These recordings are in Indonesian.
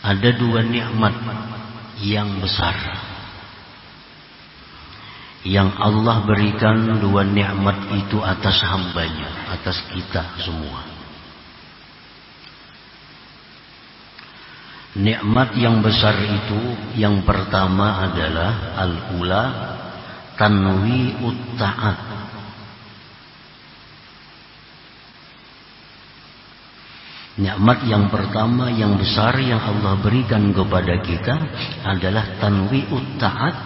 ada dua nikmat yang besar yang Allah berikan. Dua nikmat itu atas hambanya, atas kita semua. Nikmat yang besar itu yang pertama adalah al-ula tanwi'ut ta'at. Nikmat yang pertama yang besar yang Allah berikan kepada kita adalah tanwi'ut ta'at,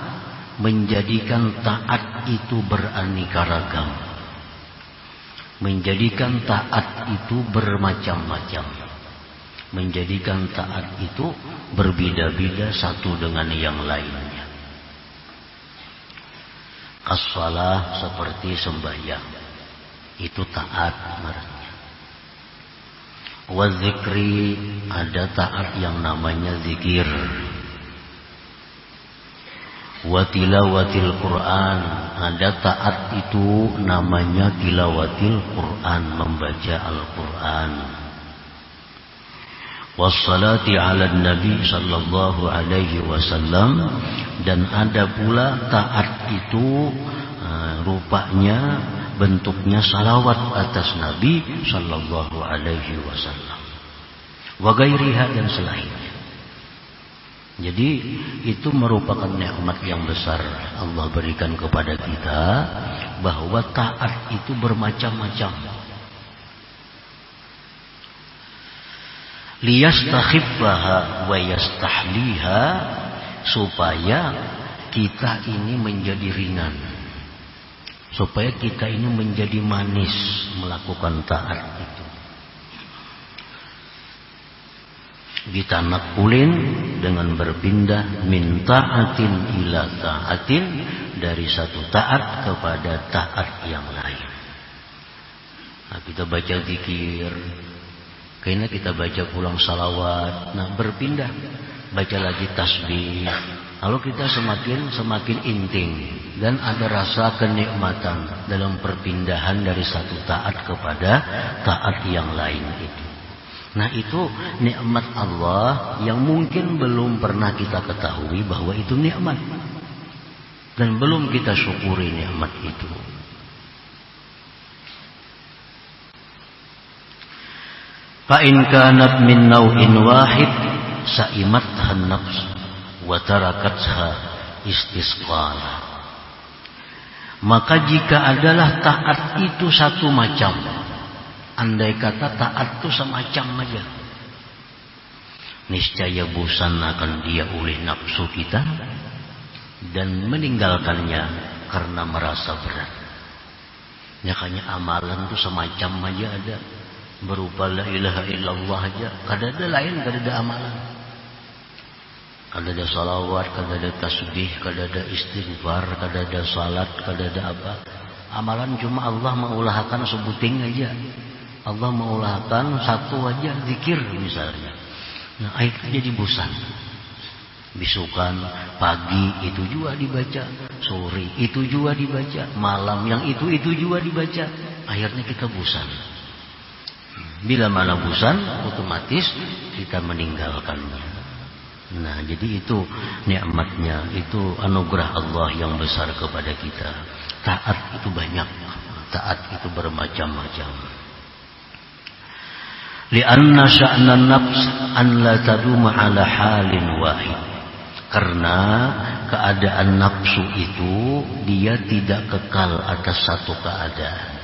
menjadikan taat itu beraneka ragam, menjadikan taat itu bermacam-macam, menjadikan taat itu berbeda-beda satu dengan yang lainnya. As-shalah seperti sembahyang, itu taat artinya. Wa zikri, ada taat yang namanya zikir. Wa tilawatil Quran, ada taat itu namanya tilawatil Quran, membaca Al-Quran. Wassalati ala Nabi sallallahu alaihi wasallam, dan ada pula taat itu rupanya bentuknya salawat atas Nabi sallallahu alaihi wasallam. Wa gairiha, dan selainnya. Jadi itu merupakan nikmat yang besar Allah berikan kepada kita, bahwa taat itu bermacam-macam. Liyastakhiffaha wa yastahliha, supaya kita ini menjadi ringan, supaya kita ini menjadi manis melakukan taat itu. Ditanakulin, dengan berpindah min ta'atin ila ta'atin, dari satu taat kepada taat yang lain. Nah, kita baca zikir, kayaknya kita baca pulang salawat, nah berpindah, baca lagi tasbih. Lalu kita semakin inting, dan ada rasa kenikmatan dalam perpindahan dari satu taat kepada taat yang lain itu. Nah, itu nikmat Allah yang mungkin belum pernah kita ketahui bahwa itu nikmat, dan belum kita syukuri nikmat itu. Fa in kanat min naw'in wahid sa'imatha an-nafs wa tarakatha istisqala. Maka jika adalah taat itu satu macam, andai kata taat itu semacam aja, niscaya bosan akan dia oleh nafsu kita dan meninggalkannya karena merasa berat. Makanya amalan itu semacam aja ada, berupa la ilaha illallah aja, kada ada lain, kada ada amalan. Kada ada salawat, kada ada tasbih, kada ada istighfar, kada ada salat, kada ada apa. Amalan cuma Allah mengulahkan sebuting aja. Allah mengulahkan satu aja, zikir misalnya. Nah, akhirnya jadi bosan. Bisukan pagi itu juga dibaca, sore itu juga dibaca, malam yang itu juga dibaca. Akhirnya kita bosan. Bila mana bosan, otomatis kita meninggalkannya. Nah, jadi itu nikmatnya, itu anugerah Allah yang besar kepada kita. Taat itu banyak, taat itu bermacam-macam. Lianna sya'nan nafs an la taduma ala halin wahid. Karena keadaan nafsu itu dia tidak kekal atas satu keadaan.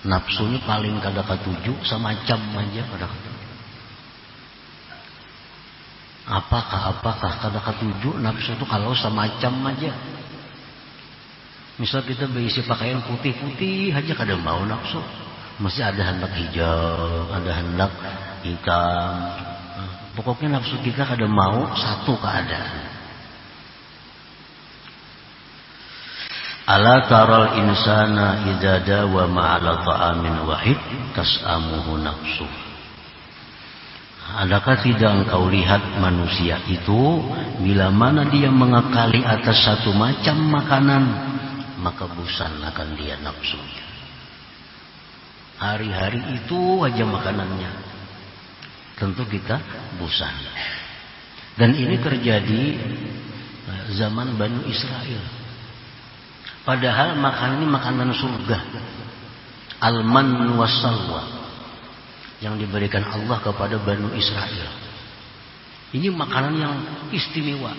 Nafsunya paling kada ketujuh, semacam aja kada ketujuh. Apakah kada ketujuh nafsu itu kalau semacam aja. Misal kita berisi pakaian putih-putih aja kada mau nafsu. Mesti ada hendak hijau, ada hendak hitam. Pokoknya nafsu kita kada mau satu keadaan. Ala taral insana idza dawama ala ta'amin wahid tas'amuhu nafsu. Adakah tidak engkau lihat manusia itu bila mana dia mengekali atas satu macam makanan, maka bosan akan dia nafsunya. Hari-hari itu aja makanannya, tentu kita bosan. Dan ini terjadi zaman Bani Israel. Padahal makanan ini makanan surga. Al-man was-salwa yang diberikan Allah kepada Bani Israel. Ini makanan yang istimewa.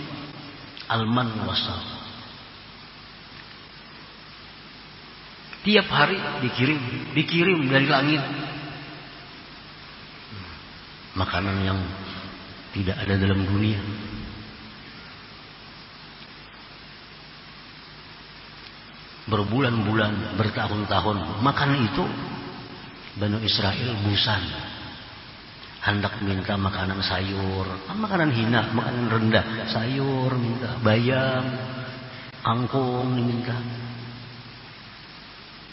Al-man was-salwa. Tiap hari dikirim dari langit. Makanan yang tidak ada dalam dunia. Berbulan-bulan, bertahun-tahun makan itu. Bani Israel bosan, hendak minta makanan sayur, makanan hina, makanan rendah, sayur minta, bayam, kangkung diminta.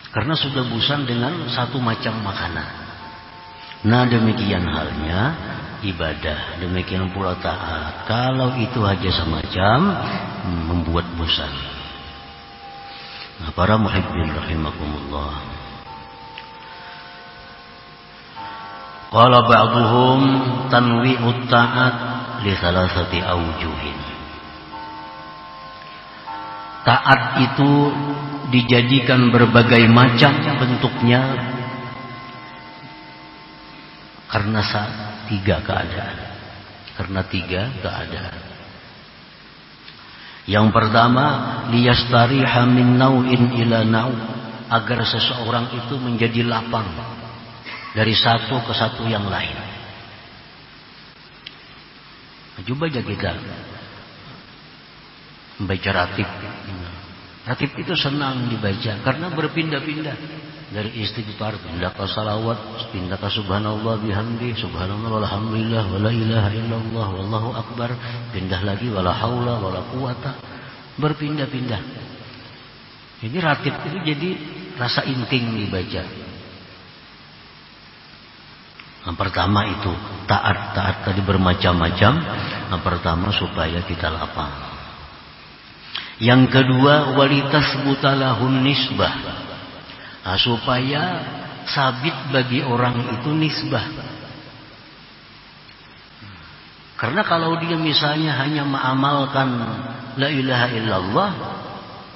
Karena sudah bosan dengan satu macam makanan. Nah, demikian halnya ibadah, demikian pula taat. Kalau itu aja semacam membuat bosan. Nah, para muhibbin rahimakumullah. Qala ba'duhum tanwi'ut ta'at li thalathati awjuhin. Taat itu dijadikan berbagai macam bentuknya karena tiga keadaan. Yang pertama, liyastariha min nau'in ila nau', agar seseorang itu menjadi lapang dari satu ke satu yang lain. Coba aja kita membaca ratib. Ratib itu senang dibaca karena berpindah-pindah. Dari istighfar pindah ke salawat, pindah ke subhanallah bihamdi, subhanallah walhamdulillah wala ilaha illallah wallahu akbar, pindah lagi wala haula wala quwata, berpindah-pindah. Jadi ratib itu jadi rasa inting dibaca. Yang pertama itu taat tadi bermacam-macam. Yang pertama supaya kita lapang. Yang kedua walitasbutalahun nisbah. Nah, supaya sabit bagi orang itu nisbah. Karena kalau dia misalnya hanya mengamalkan la ilaha illallah,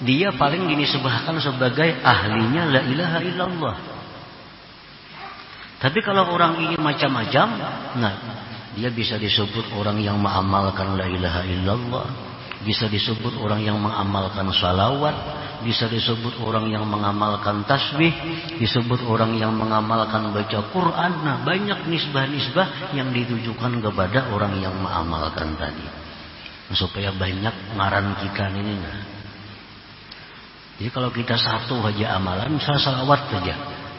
dia paling dinisbahkan sebagai ahlinya la ilaha illallah. Tapi kalau orang ini macam-macam, nah dia bisa disebut orang yang mengamalkan la ilaha illallah, bisa disebut orang yang mengamalkan salawat, bisa disebut orang yang mengamalkan tasbih, disebut orang yang mengamalkan baca Quran. Nah, banyak nisbah-nisbah yang ditujukan kepada orang yang mengamalkan tadi. Supaya banyak ngaran kita ini. Nah. Jadi kalau kita satu aja amalan, misalnya salawat saja,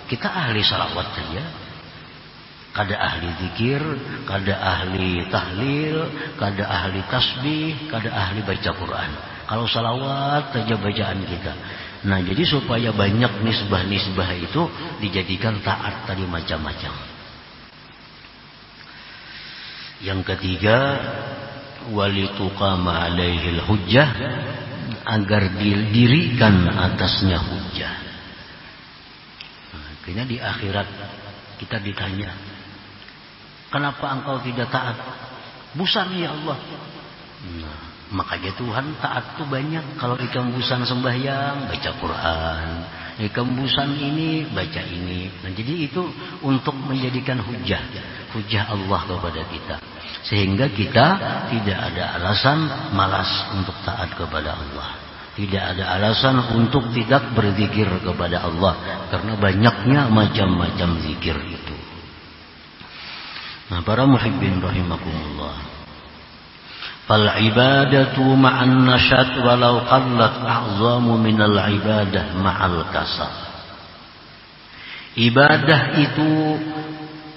kita ahli salawat saja. Kada ahli zikir, kada ahli tahlil, kada ahli tasbih, kada ahli baca Quran. Kalau salawat saja bacaan kita. Nah, jadi supaya banyak nisbah-nisbah itu dijadikan taat tadi macam-macam. Yang ketiga, walituqama alaihil hujjah, agar didirikan atasnya hujjah. Nah, akhirnya di akhirat kita ditanya, kenapa engkau tidak taat? Bosan ya Allah. Nah, makanya Tuhan taat tuh banyak. Kalau ikam bosan sembahyang, baca Quran. Ikam bosan ini, baca ini. Nah, jadi itu untuk menjadikan hujah Allah kepada kita. Sehingga kita tidak ada alasan malas untuk taat kepada Allah. Tidak ada alasan untuk tidak berzikir kepada Allah. Karena banyaknya macam-macam zikir itu. Nah, para muhibbin rahimakumullah. Fal ibadatu ma'an nasyat walau qallat a'zamu minal ibadah ma'al kasal. Ibadah itu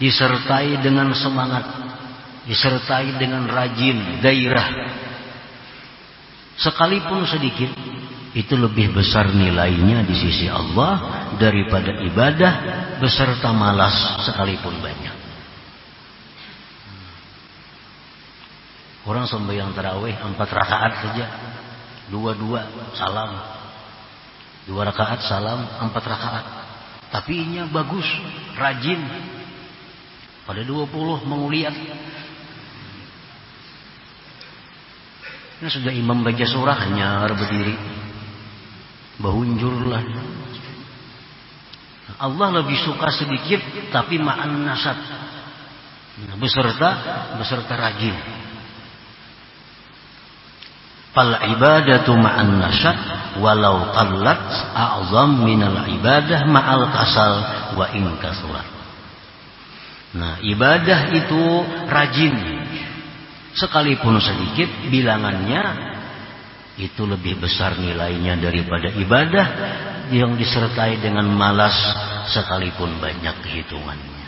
disertai dengan semangat, disertai dengan rajin, gairah. Sekalipun sedikit, itu lebih besar nilainya di sisi Allah daripada ibadah beserta malas sekalipun banyak. Orang sembahyang tarawih 4 rakaat saja, 2 salam, 2 rakaat salam, 4 rakaat. Tapi inya bagus, rajin. Pada 20 menguliat. Nah, sudah imam baca surah hanya berdiri, bahunjurlah. Allah lebih suka sedikit tapi ma'an nasab, beserta rajin. Fal ibadatu ma'an nasab walau qallat a'zam minal ibadah ma'al kasal wa in kasurat. Nah, ibadah itu rajin, sekalipun sedikit bilangannya, itu lebih besar nilainya daripada ibadah yang disertai dengan malas sekalipun banyak hitungannya.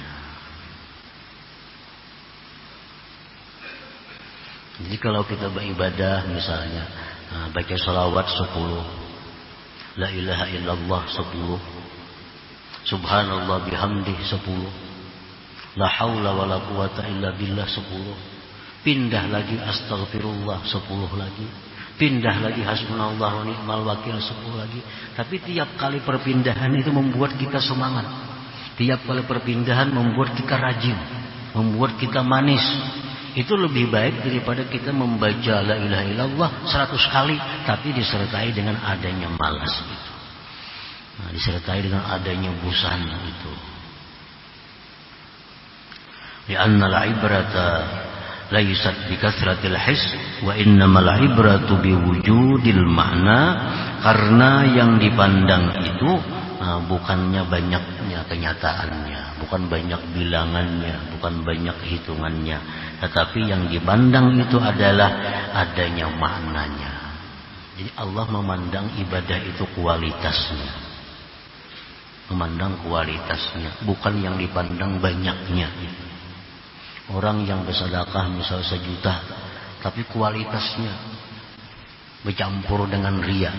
Jadi kalau kita beribadah misalnya baca salawat 10, la ilaha illallah 10, subhanallah bihamdih 10, la haula wala quwata illa billah 10, pindah lagi astagfirullah 10 lagi, pindah lagi hasbunallah wa ni'mal wakil 10 lagi. Tapi tiap kali perpindahan itu membuat kita semangat. Tiap kali perpindahan membuat kita rajin, membuat kita manis. Itu lebih baik daripada kita membaca la ilaha illallah 100 kali tapi disertai dengan adanya malas itu. Nah, disertai dengan adanya bosan itu. Li'anna al-ibrata laysat bi kathratil his wa innamal ibratu bi wujudil ma'na. Karena yang dipandang itu bukannya banyaknya kenyataannya, bukan banyak bilangannya, bukan banyak hitungannya, tetapi yang dipandang itu adalah adanya maknanya. Jadi Allah memandang ibadah itu kualitasnya, memandang kualitasnya, bukan yang dipandang banyaknya. Orang yang bersedekah misal 1 juta, tapi kualitasnya bercampur dengan riya.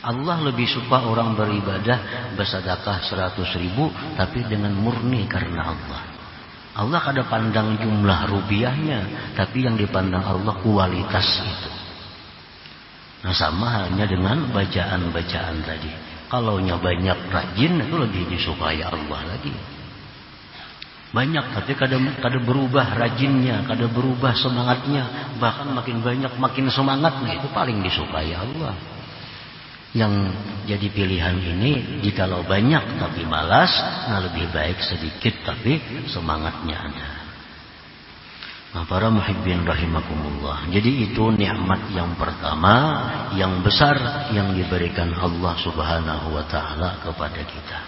Allah lebih suka orang beribadah bersedekah 100.000 tapi dengan murni karena Allah. Allah kada pandang jumlah rupiahnya, tapi yang dipandang Allah kualitas itu. Nah, sama halnya dengan bacaan-bacaan tadi. Kalaunya banyak rajin itu lebih disukai Allah lagi. Banyak tapi kada berubah rajinnya, kada berubah semangatnya, bahkan makin banyak makin semangatnya, itu paling disukai Allah. Yang jadi pilihan ini, jikalau banyak tapi malas, nah lebih baik sedikit tapi semangatnya ada. Nah, para muhibbin rahimakumullah. Jadi itu nikmat yang pertama, yang besar yang diberikan Allah Subhanahu wa taala kepada kita.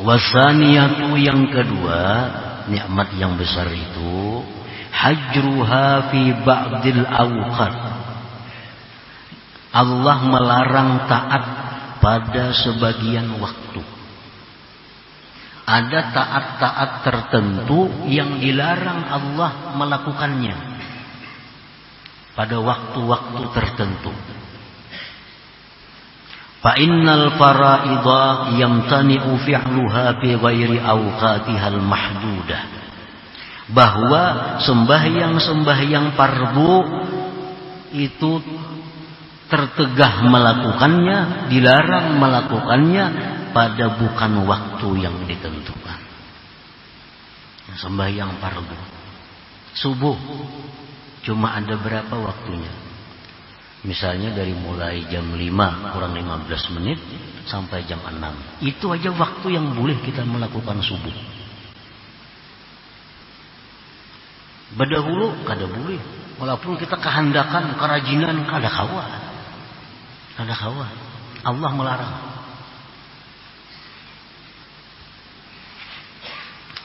Wasaniyatu, yang kedua, nikmat yang besar itu hajruha fi ba'dil awqat. Allah melarang taat pada sebagian waktu. Ada taat-taat tertentu yang dilarang Allah melakukannya pada waktu-waktu tertentu. Fa innal fara'idha yamtani'u fi'luha fi ghairi awqatihal mahdudah. Bahwa sembahyang-sembahyang fardu itu tertegah melakukannya, dilarang melakukannya pada bukan waktu yang ditentukan. Sembahyang fardu subuh cuma ada berapa waktunya? Misalnya dari mulai jam 5 kurang 15 menit sampai jam 6. Itu aja waktu yang boleh kita melakukan subuh. Berdahulu kada boleh. Walaupun kita kehandakan, kerajinan, kada kawa. Kada kawa. Allah melarang.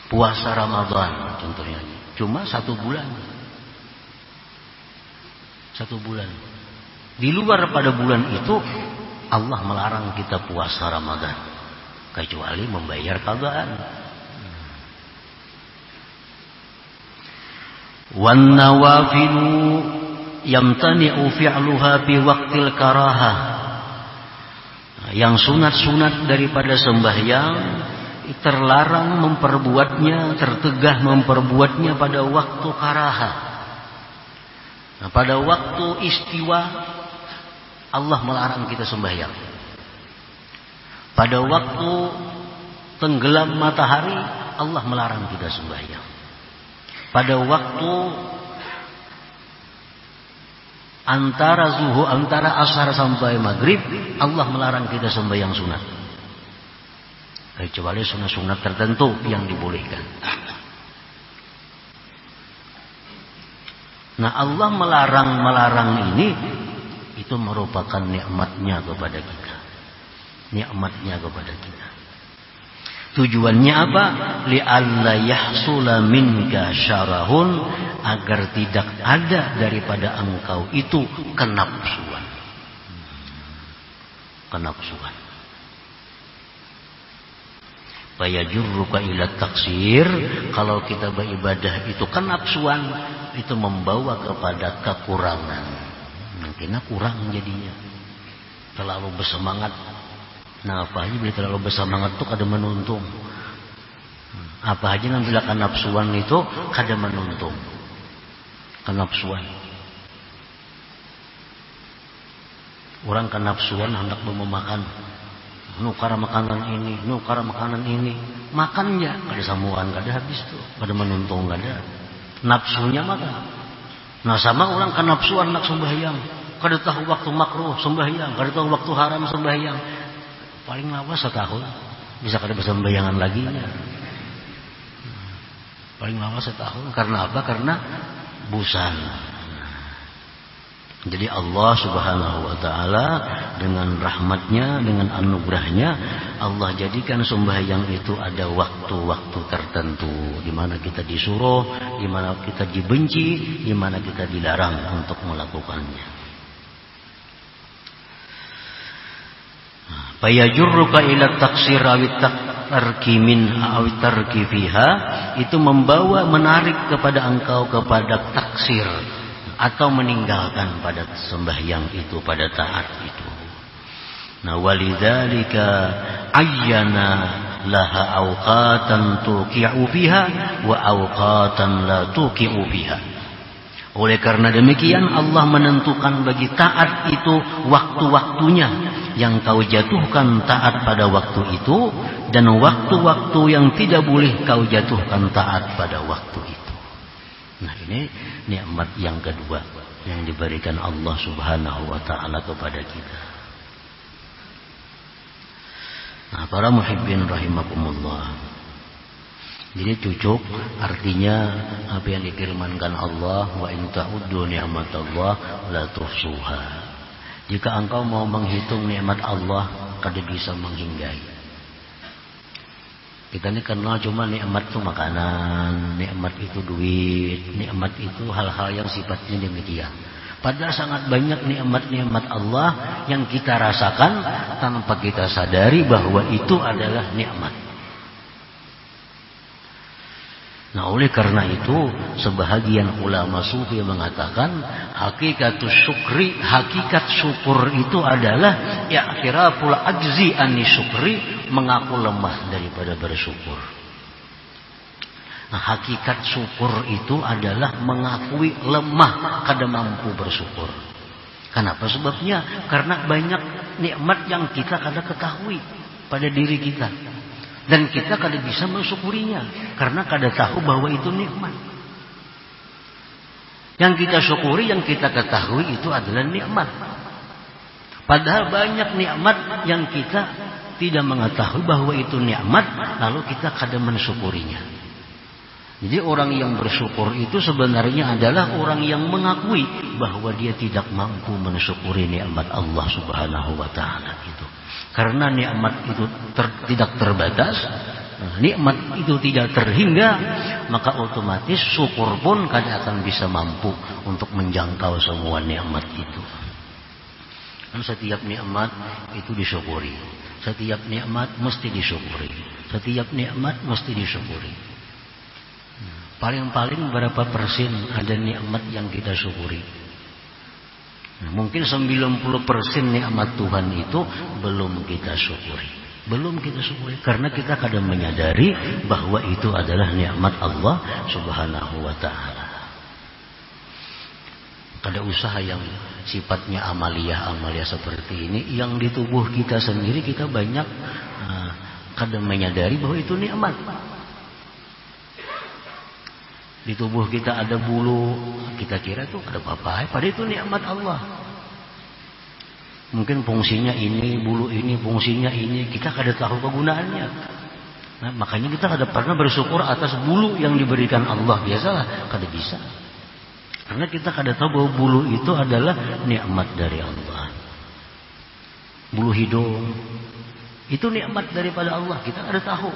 Puasa Ramadan contohnya. Cuma 1 bulan. 1 bulan. Di luar pada bulan itu Allah melarang kita puasa Ramadan kecuali membayar qadaan. Wan nawafilu yamtani'u fi'luha bi waqtil karahah. Yang sunat-sunat daripada sembahyang terlarang memperbuatnya, tertegah memperbuatnya pada waktu karahah. Nah, pada waktu istiwa Allah melarang kita sembahyang. Pada waktu tenggelam matahari Allah melarang kita sembahyang. pada waktu antara asar sampai maghrib, Allah melarang kita sembahyang sunat. Kecuali sunat-sunat tertentu yang dibolehkan. Nah, Allah melarang ini itu merupakan nikmatnya kepada kita. Nikmatnya kepada kita. Tujuannya apa? Li'alla yahsula minka syarahun, agar tidak ada daripada engkau itu kenapsuan. Kenapsuan. Fayajurruka ila taksir, kalau kita beribadah itu kenapsuan, itu membawa kepada kekurangan. Mungkin kurang jadinya. Terlalu bersemangat. Nah, apa aja bila terlalu bersemangat itu kada menuntung. Apa aja bila kenapsuan itu kada menuntung. Kenapsuan. Orang kenapsuan hendak memakan. Nukar makanan ini. Makan ya, kada samuan, kada habis tuh. Kada menuntung, kada. Nafsunya makan. Nah, sama orang kenapsuan nak sembahyang. Kada tahu waktu makruh sembahyang, kada tahu waktu haram sembahyang. Paling lawas setahun bisa kada bersembayangan lagi ya. Paling lawas setahun. Karena apa? Karena busan. Jadi Allah Subhanahu wa ta'ala dengan rahmatnya, dengan anugerahnya, Allah jadikan sembahyang itu ada waktu-waktu tertentu, di mana kita disuruh, di mana kita dibenci, di mana kita dilarang untuk melakukannya. Fayajurruka ila taksir awit tarki min awit tarki fiha, itu menarik kepada engkau kepada taksir atau meninggalkan pada sembahyang itu, pada taat itu. Nah, walidzalika ayyana laha awqatan tuqi'u fiha wa awqatan la tuqi'u fiha. Oleh karena demikian Allah menentukan bagi taat itu waktu-waktunya, yang kau jatuhkan taat pada waktu itu, dan waktu-waktu yang tidak boleh kau jatuhkan taat pada waktu itu. Nah, ini nikmat yang kedua yang diberikan Allah Subhanahu wa ta'ala kepada kita. Nah, para muhibbin rahimakumullah, jadi cucuk artinya apa yang difirmankan Allah, wa in ta'uddu ni'matallah la tuhsuha. Jika engkau mau menghitung nikmat Allah, kada bisa menghinggai. Kita ini kenal cuma nikmat itu makanan, nikmat itu duit, nikmat itu hal-hal yang sifatnya demikian. Padahal sangat banyak nikmat-nikmat Allah yang kita rasakan tanpa kita sadari bahwa itu adalah nikmat. Nah, oleh karena itu sebahagian ulama sufi mengatakan hakikat syukur itu adalah i'tiraful ajzi ani syukri, mengaku lemah daripada bersyukur. Nah, hakikat syukur itu adalah mengakui lemah kada mampu bersyukur. Kenapa sebabnya? Karena banyak nikmat yang kita kada ketahui pada diri kita. Dan kita kada bisa mensyukurinya karena kada tahu bahwa itu nikmat. Yang kita syukuri, yang kita ketahui itu adalah nikmat. Padahal banyak nikmat yang kita tidak mengetahui bahwa itu nikmat, lalu kita kada mensyukurinya. Jadi orang yang bersyukur itu sebenarnya adalah orang yang mengakui bahwa dia tidak mampu mensyukuri nikmat Allah Subhanahu wa ta'ala itu. Karena nikmat itu tidak terbatas, nikmat itu tidak terhingga, maka otomatis syukur pun kada akan bisa mampu untuk menjangkau semua nikmat itu. Dan setiap nikmat itu disyukuri. Setiap nikmat mesti disyukuri. Setiap nikmat mesti disyukuri. Paling-paling berapa persen ada nikmat yang kita syukuri? Mungkin 90% nikmat Tuhan itu belum kita syukuri. Belum kita syukuri karena kita kadang menyadari bahwa itu adalah nikmat Allah Subhanahu wa ta'ala. Kada usaha yang sifatnya amaliyah seperti ini, yang di tubuh kita sendiri kita banyak kadang menyadari bahwa itu nikmat. Di tubuh kita ada bulu, kita kira itu ada apa-apa, padahal itu nikmat Allah. Mungkin fungsinya ini, bulu ini, fungsinya ini, kita kada tahu kegunaannya. Nah, makanya kita kada pernah bersyukur atas bulu yang diberikan Allah. Biasalah, kada bisa. Karena kita kada tahu bahwa bulu itu adalah nikmat dari Allah. Bulu hidung itu nikmat daripada Allah, kita kada tahu.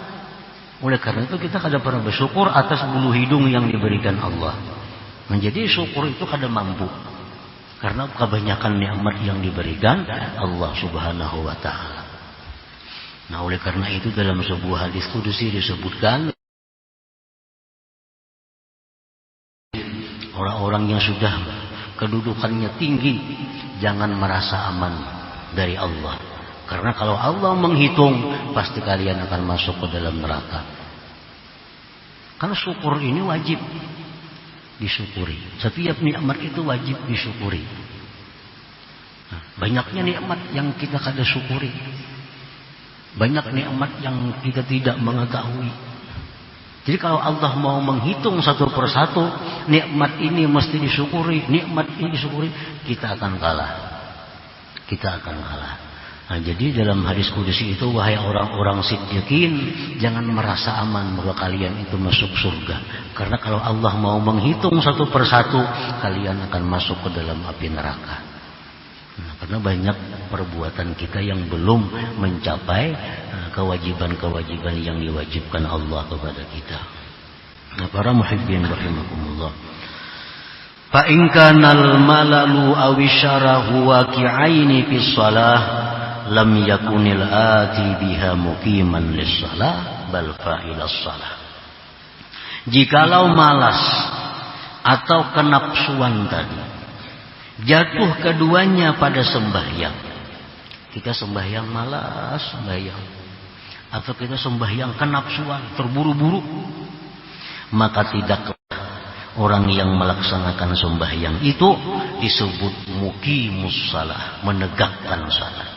Oleh karena itu kita kada pernah bersyukur atas bulu hidung yang diberikan Allah. Menjadi syukur itu kada mampu. Karena kebanyakan nikmat yang diberikan Allah Subhanahu wa taala. Nah, oleh karena itu dalam sebuah hadis qudsi disebutkan orang-orang yang sudah kedudukannya tinggi jangan merasa aman dari Allah. Karena kalau Allah menghitung, pasti kalian akan masuk ke dalam neraka. Karena syukur ini wajib disyukuri. Setiap nikmat itu wajib disyukuri. Nah, banyaknya nikmat yang kita kada syukuri. Banyak nikmat yang kita tidak mengetahui. Jadi kalau Allah mau menghitung satu persatu, nikmat ini mesti disyukuri, nikmat ini disyukuri, kita akan kalah. Kita akan kalah. Nah, jadi dalam hadis qudsi itu, wahai orang-orang siddiqin, jangan merasa aman bahwa kalian itu masuk surga. Karena kalau Allah mau menghitung satu persatu, kalian akan masuk ke dalam api neraka. Nah, karena banyak perbuatan kita yang belum mencapai kewajiban-kewajiban yang diwajibkan Allah kepada kita. Nah, para muhibbin rahimakumullah. Fa in kana al-malalu aw syarahu waqi'aini fi shalah lam yakunil ati biha muqiman lis-shalah bal fa'ilas shalah. Jikalau malas atau kenapsuan tadi jatuh keduanya pada sembahyang, kita sembahyang malas sembahyang, atau kita sembahyang kenapsuan terburu-buru, maka tidaklah orang yang melaksanakan sembahyang itu disebut muqimus shalah, menegakkan salat.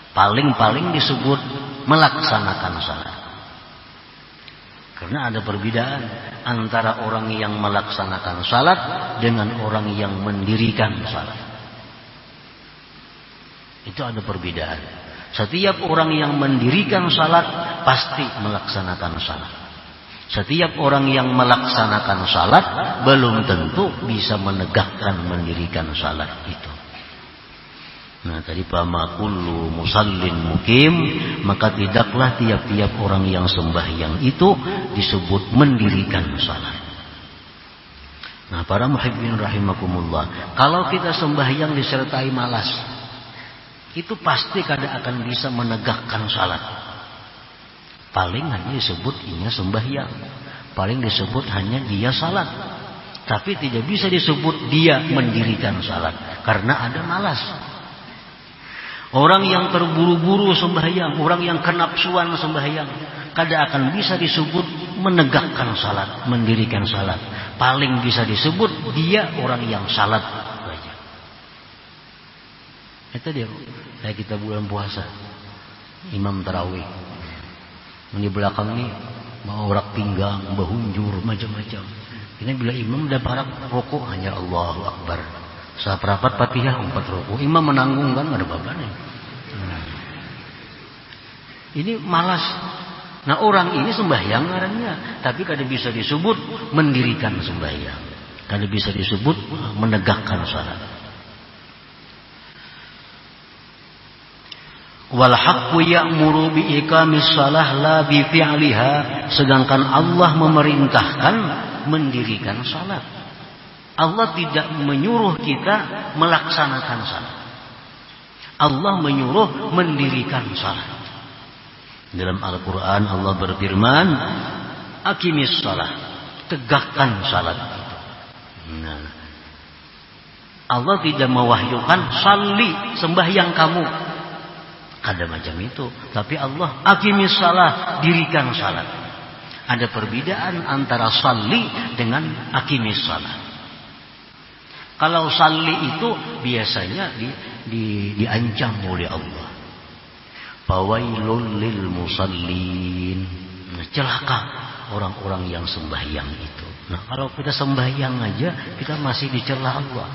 Paling-paling disebut melaksanakan salat. Karena ada perbedaan antara orang yang melaksanakan salat dengan orang yang mendirikan salat. Itu ada perbedaan. Setiap orang yang mendirikan salat pasti melaksanakan salat. Setiap orang yang melaksanakan salat belum tentu bisa menegakkan mendirikan salat itu. Nah, tadi fama kullu musallin mukim, maka tidaklah tiap-tiap orang yang sembahyang itu disebut mendirikan salat. Nah, para muhibbin rahimakumullah, kalau kita sembahyang disertai malas, itu pasti kada akan bisa menegakkan salat. Paling hanya disebut inya sembahyang, paling disebut hanya dia salat, tapi tidak bisa disebut dia mendirikan salat karena ada malas. Orang yang terburu-buru sembahyang, orang yang kenapsuan sembahyang, kada akan bisa disebut menegakkan salat, mendirikan salat. Paling bisa disebut dia orang yang salat saja. Itu dia. Kayak kita bulan puasa, imam tarawih. Di belakang ini mau orak pinggang, bahunjur, macam-macam. Ini bila imam dah parak rokok hanya Allahu Akbar. Saperapat Fatihah 4 rukuk. Imam menanggung kan ada babanya. Ini malas. Nah, orang ini sembahyang ngarannya, tapi kada bisa disebut mendirikan sembahyang. Kada bisa disebut menegakkan salat. Wal haqqu ya'muru bi iqamis shalah la bi fi'liha, sedangkan Allah memerintahkan mendirikan salat. Allah tidak menyuruh kita melaksanakan salat. Allah menyuruh mendirikan salat. Dalam Al-Quran Allah berfirman, aqimis salat, tegakkan salat. Nah, Allah tidak mewahyukan salli, sembahyang kamu. Ada macam itu. Tapi Allah aqimis salat, dirikan salat. Ada perbedaan antara salli dengan aqimis salat. Kalau salli itu biasanya diancam oleh Allah. Fawailul lil musallin. Celaka orang-orang yang sembahyang itu. Nah, kalau kita sembahyang aja kita masih dicela Allah,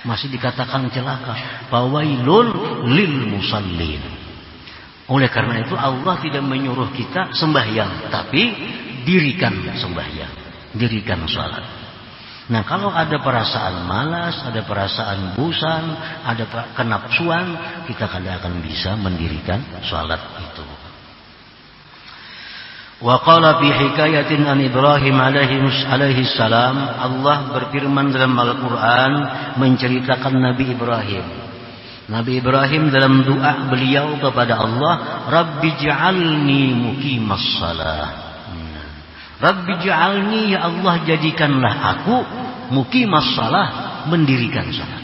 masih dikatakan celaka. Fawailul lil musallin. Oleh karena itu Allah tidak menyuruh kita sembahyang, tapi dirikan sembahyang, dirikan salat. Nah, kalau ada perasaan malas, ada perasaan bosan, ada kenapsuan, kita kadang akan bisa mendirikan salat itu. Wa qala fi hikayatin an Ibrahim alaihi salam, Allah berfirman dalam Al-Qur'an menceritakan Nabi Ibrahim. Nabi Ibrahim dalam doa beliau kepada Allah, Rabbi ja'alni muqimas shalah. Rabbi ja'alni, ya Allah jadikanlah aku muqimas shalah, mendirikan salat.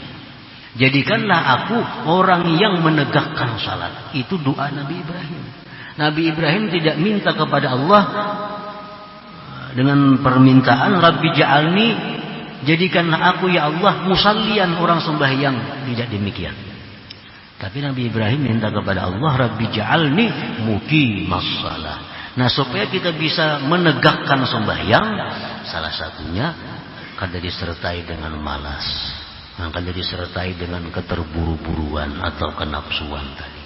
Jadikanlah aku orang yang menegakkan salat. Itu doa Nabi Ibrahim. Nabi Ibrahim tidak minta kepada Allah dengan permintaan Rabbi ja'alni, jadikanlah aku ya Allah musallian, orang sembahyang. Tidak demikian. Tapi Nabi Ibrahim minta kepada Allah Rabbi ja'alni muqimas shalah. Nah, supaya kita bisa menegakkan sembahyang, salah satunya kada disertai dengan malas, kada disertai dengan keterburu-buruan atau kenapsuan tadi.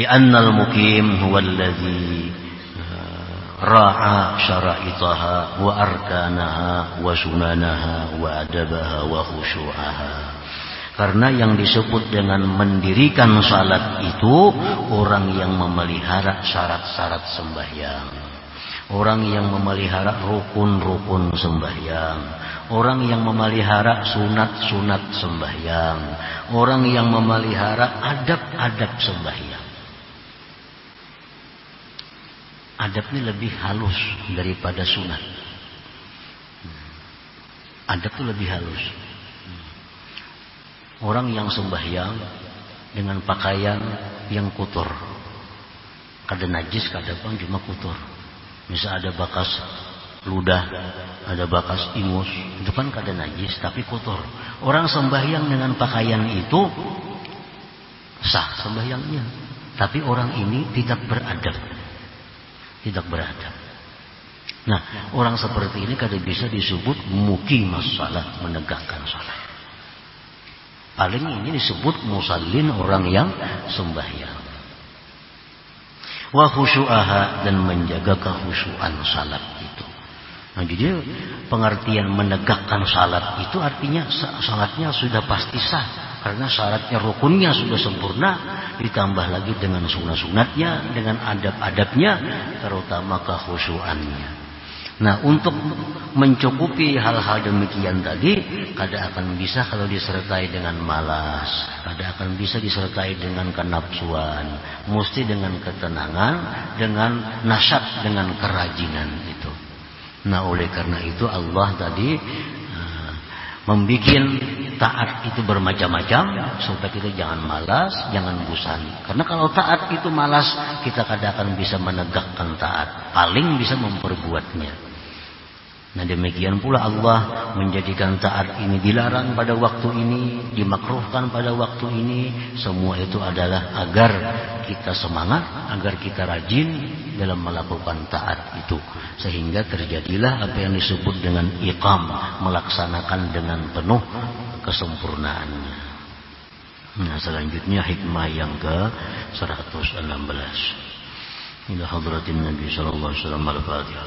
Li'annal muqim huwa alladhi ra'a syara'itaha wa arkanaha wa sunanaha wa adabaha wa khusyu'aha. Karena yang disebut dengan mendirikan salat itu orang yang memelihara syarat-syarat sembahyang, orang yang memelihara rukun-rukun sembahyang, orang yang memelihara sunat-sunat sembahyang, orang yang memelihara adab-adab sembahyang. Adabnya lebih halus daripada sunat. Adab itu lebih halus. Orang yang sembahyang dengan pakaian yang kotor, kada najis, kada pun cuma kotor. Misal ada bakas ludah, ada bakas ingus, itu kan kada najis tapi kotor. Orang sembahyang dengan pakaian itu sah sembahyangnya, tapi orang ini tidak beradab, tidak beradab. Nah, orang seperti ini kada bisa disebut muqimas shalah, menegakkan salat. Paling ini disebut musallin, orang yang sembahyang. Wa khusyu'aha, dan menjaga kekhusyuan salat itu. Nah, jadi pengertian menegakkan salat itu artinya salatnya sudah pasti sah, karena syaratnya rukunnya sudah sempurna, ditambah lagi dengan sunat-sunatnya, dengan adab-adabnya, terutama kekhusyuannya. Nah, untuk mencukupi hal-hal demikian tadi, kada akan bisa kalau disertai dengan malas, kada akan bisa disertai dengan kenapsuan, mesti dengan ketenangan, dengan nasyat, dengan kerajinan itu. Nah, oleh karena itu Allah tadi membikin taat itu bermacam-macam, supaya kita jangan malas, jangan bosan. Karena kalau taat itu malas, kita kada akan bisa menegakkan taat, paling bisa memperbuatnya. Nah, demikian pula Allah menjadikan taat ini dilarang pada waktu ini, dimakruhkan pada waktu ini. Semua itu adalah agar kita semangat, agar kita rajin dalam melakukan taat itu, sehingga terjadilah apa yang disebut dengan iqam, melaksanakan dengan penuh kesempurnaannya. Nah, selanjutnya hikmah yang ke 116. Ila hadratin Nabi sallallahu alaihi wasallam al-Fatihah.